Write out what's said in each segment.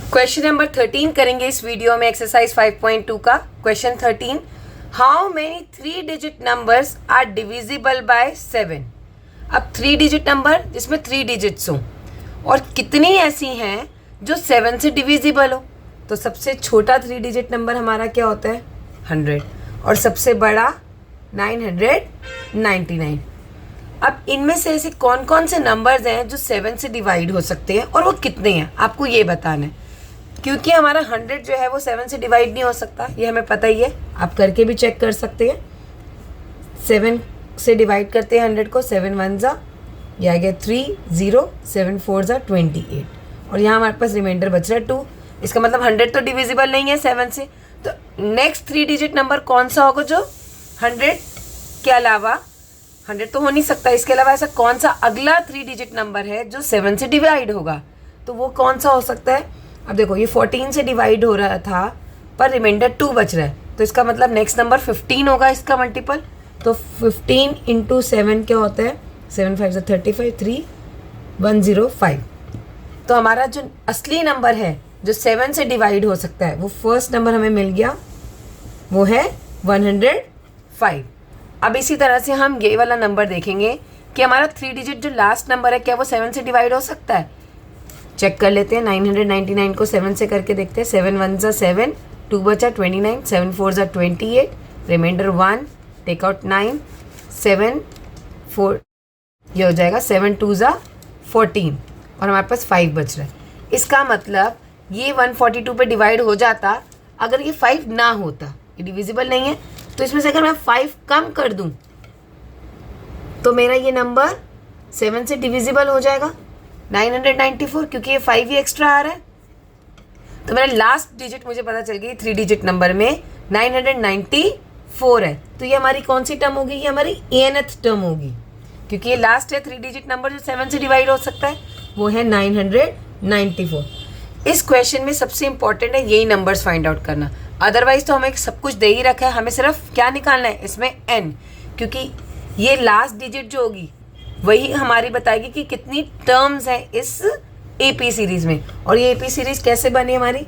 Question number 13 करेंगे इस video में एक्सरसाइज 5.2 का। Question 13, how many 3 digit numbers are divisible by 7। अब 3 डिजिट नंबर जिसमें 3 डिजिट्स हो और कितनी ऐसी हैं जो 7 से डिविजिबल हो। तो सबसे छोटा 3 डिजिट नंबर हमारा क्या होता है 100 और सबसे बड़ा 999। अब इनमें से ऐसे कौन कौन से नंबर्स हैं जो 7 से डिवाइड हो सकते हैं और वो कितने हैं आपको ये बताना है, क्योंकि हमारा 100 जो है वो 7 से डिवाइड नहीं हो सकता, ये हमें पता ही है। आप करके भी चेक कर सकते हैं। 7 से डिवाइड करते हैं 100 को, 7 1 ज़ा ये आ गया 3 0, 7 4 ज़ा 28 और यहाँ हमारे पास रिमाइंडर बच रहा है 2। इसका मतलब 100 तो डिविजिबल नहीं है 7 से। तो नेक्स्ट 3 डिजिट नंबर कौन सा होगा जो 100 के अलावा, 100 तो हो नहीं सकता, इसके अलावा ऐसा कौन सा अगला 3 डिजिट नंबर है जो 7 से डिवाइड होगा, तो वो कौन सा हो सकता है। अब देखो ये 14 से डिवाइड हो रहा था पर रिमाइंडर 2 बच रहा है, तो इसका मतलब नेक्स्ट नंबर 15 होगा इसका मल्टीपल। तो 15 इंटू 7 क्या होता है 7 5 35 3 105। तो हमारा जो असली नंबर है जो 7 से डिवाइड हो सकता है वो फर्स्ट नंबर हमें मिल गया, वो है 105। अब इसी तरह से हम ये वाला नंबर देखेंगे कि हमारा 3 डिजिट जो लास्ट नंबर है क्या वो 7 से डिवाइड हो सकता है। चेक कर लेते हैं। 999 को 7 से करके देखते हैं। 7 1 ज़ा 7, 2 बचा 29, 7 4 ज़ा 28, रिमाइंडर 1, टेक आउट 9, 7 4 ये हो जाएगा 7 2 ज़ा 14 और हमारे पास 5 बच रहा है। इसका मतलब ये 142 पे डिवाइड हो जाता अगर ये 5 ना होता, ये डिविजिबल नहीं है। तो इसमें से अगर मैं 5 कम कर दूं तो मेरा ये नंबर 7 से डिविजिबल हो जाएगा 994, क्योंकि ये 5 ही एक्स्ट्रा आ रहा है। तो मेरा लास्ट डिजिट मुझे पता चल गई 3 डिजिट नंबर में 994 है। तो ये हमारी कौन सी टर्म होगी, ये हमारी nth टर्म होगी, क्योंकि ये लास्ट है 3 डिजिट नंबर जो 7 से डिवाइड हो सकता है, वो है 994। इस क्वेश्चन में सबसे इंपॉर्टेंट है यही नंबर्स फाइंड आउट करना, अदरवाइज तो हमें सब कुछ दे ही रखा है, हमें सिर्फ क्या निकालना है इसमें n, क्योंकि ये लास्ट डिजिट जो होगी वही हमारी बताएगी कि कितनी टर्म्स हैं इस AP सीरीज़ में। और ये AP सीरीज़ कैसे बनी हमारी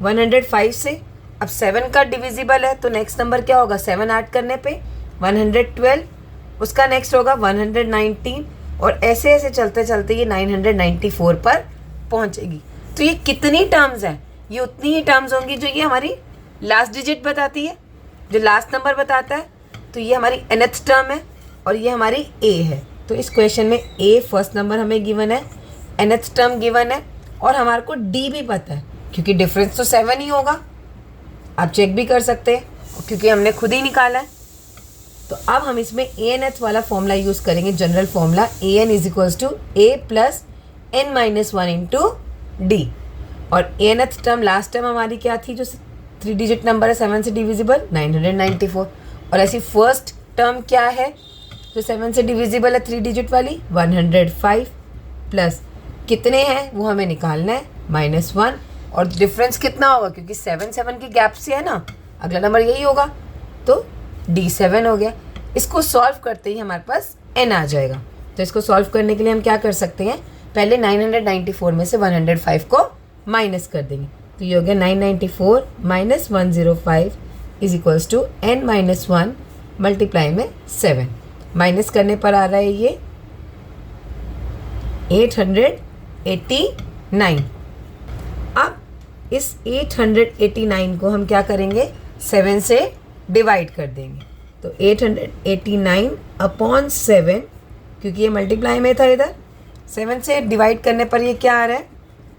105 से। अब 7 का डिविजिबल है तो नेक्स्ट नंबर क्या होगा 7 ऐड करने पे 112, उसका नेक्स्ट होगा 119 और ऐसे ऐसे चलते चलते ये 994 पर पहुंचेगी। तो ये कितनी टर्म्स हैं, ये उतनी ही टर्म्स होंगी जो ये हमारी लास्ट डिजिट बताती है, जो लास्ट नंबर बताता है। तो ये हमारी nth टर्म है और ये हमारी A है। तो इस क्वेश्चन में A फर्स्ट नंबर हमें गिवन है, nth टर्म गिवन है और हमारे को D भी पता है, क्योंकि डिफरेंस तो 7 ही होगा। आप चेक भी कर सकते हैं क्योंकि हमने खुद ही निकाला है। तो अब हम इसमें ANth वाला फॉर्मूला यूज़ करेंगे, general formula AN = A + n-1 into D। और ANth टर्म लास्ट टर्म हमारी क्या थी जो 3 डिजिट नंबर है 7 से डिविजिबल 994, और ऐसी फर्स्ट टर्म क्या है जो 7 से डिविजिबल है 3 डिजिट वाली 105 प्लस कितने हैं वो हमें निकालना है -1, और डिफरेंस कितना होगा क्योंकि 7 7 की गैप से है ना, अगला नंबर यही होगा, तो D7 हो गया। इसको सॉल्व करते ही हमारे पास n आ जाएगा। तो इसको सॉल्व करने के लिए हम क्या कर सकते हैं, पहले 994 में से 105 को माइनस कर देंगे। तो ये हो गया 994 - 105 = n-1 मल्टीप्लाई में 7। माइनस करने पर आ रहा है ये 889। अब इस 889 को हम क्या करेंगे 7 से डिवाइड कर देंगे। तो 889/7, क्योंकि ये मल्टीप्लाई में था, इधर 7 से डिवाइड करने पर ये क्या आ रहा है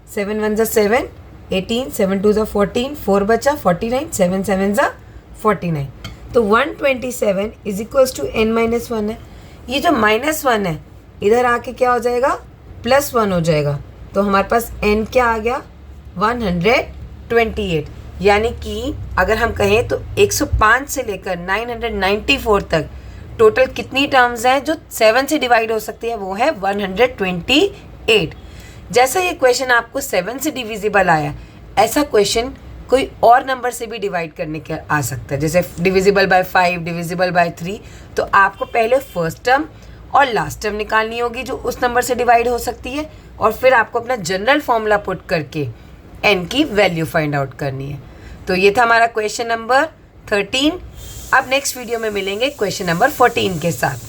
7 1 ज़ा 7, 18, 7 2 ज़ा 14, 4 बचा 49, 7 7 ज़ा 49। तो 127 = n-1 है। ये जो -1 है इधर आके क्या हो जाएगा +1 हो जाएगा। तो हमारे पास n क्या आ गया 128। यानी कि अगर हम कहें तो 105 से लेकर 994 तक टोटल कितनी टर्म्स हैं जो 7 से डिवाइड हो सकती है, वो है 128। जैसा ये क्वेश्चन आपको 7 से डिविजिबल आया, ऐसा क्वेश्चन कोई और नंबर से भी डिवाइड करने के आ सकता है, जैसे डिविजिबल बाय 5, डिविजिबल बाय 3। तो आपको पहले फर्स्ट टर्म और लास्ट टर्म निकालनी होगी जो उस नंबर से डिवाइड हो सकती है, और फिर आपको अपना जनरल फॉर्मूला पुट करके n की वैल्यू फाइंड आउट करनी है। तो ये था हमारा क्वेश्चन नंबर 13। अब नेक्स्ट वीडियो में मिलेंगे क्वेश्चन नंबर 14 के साथ।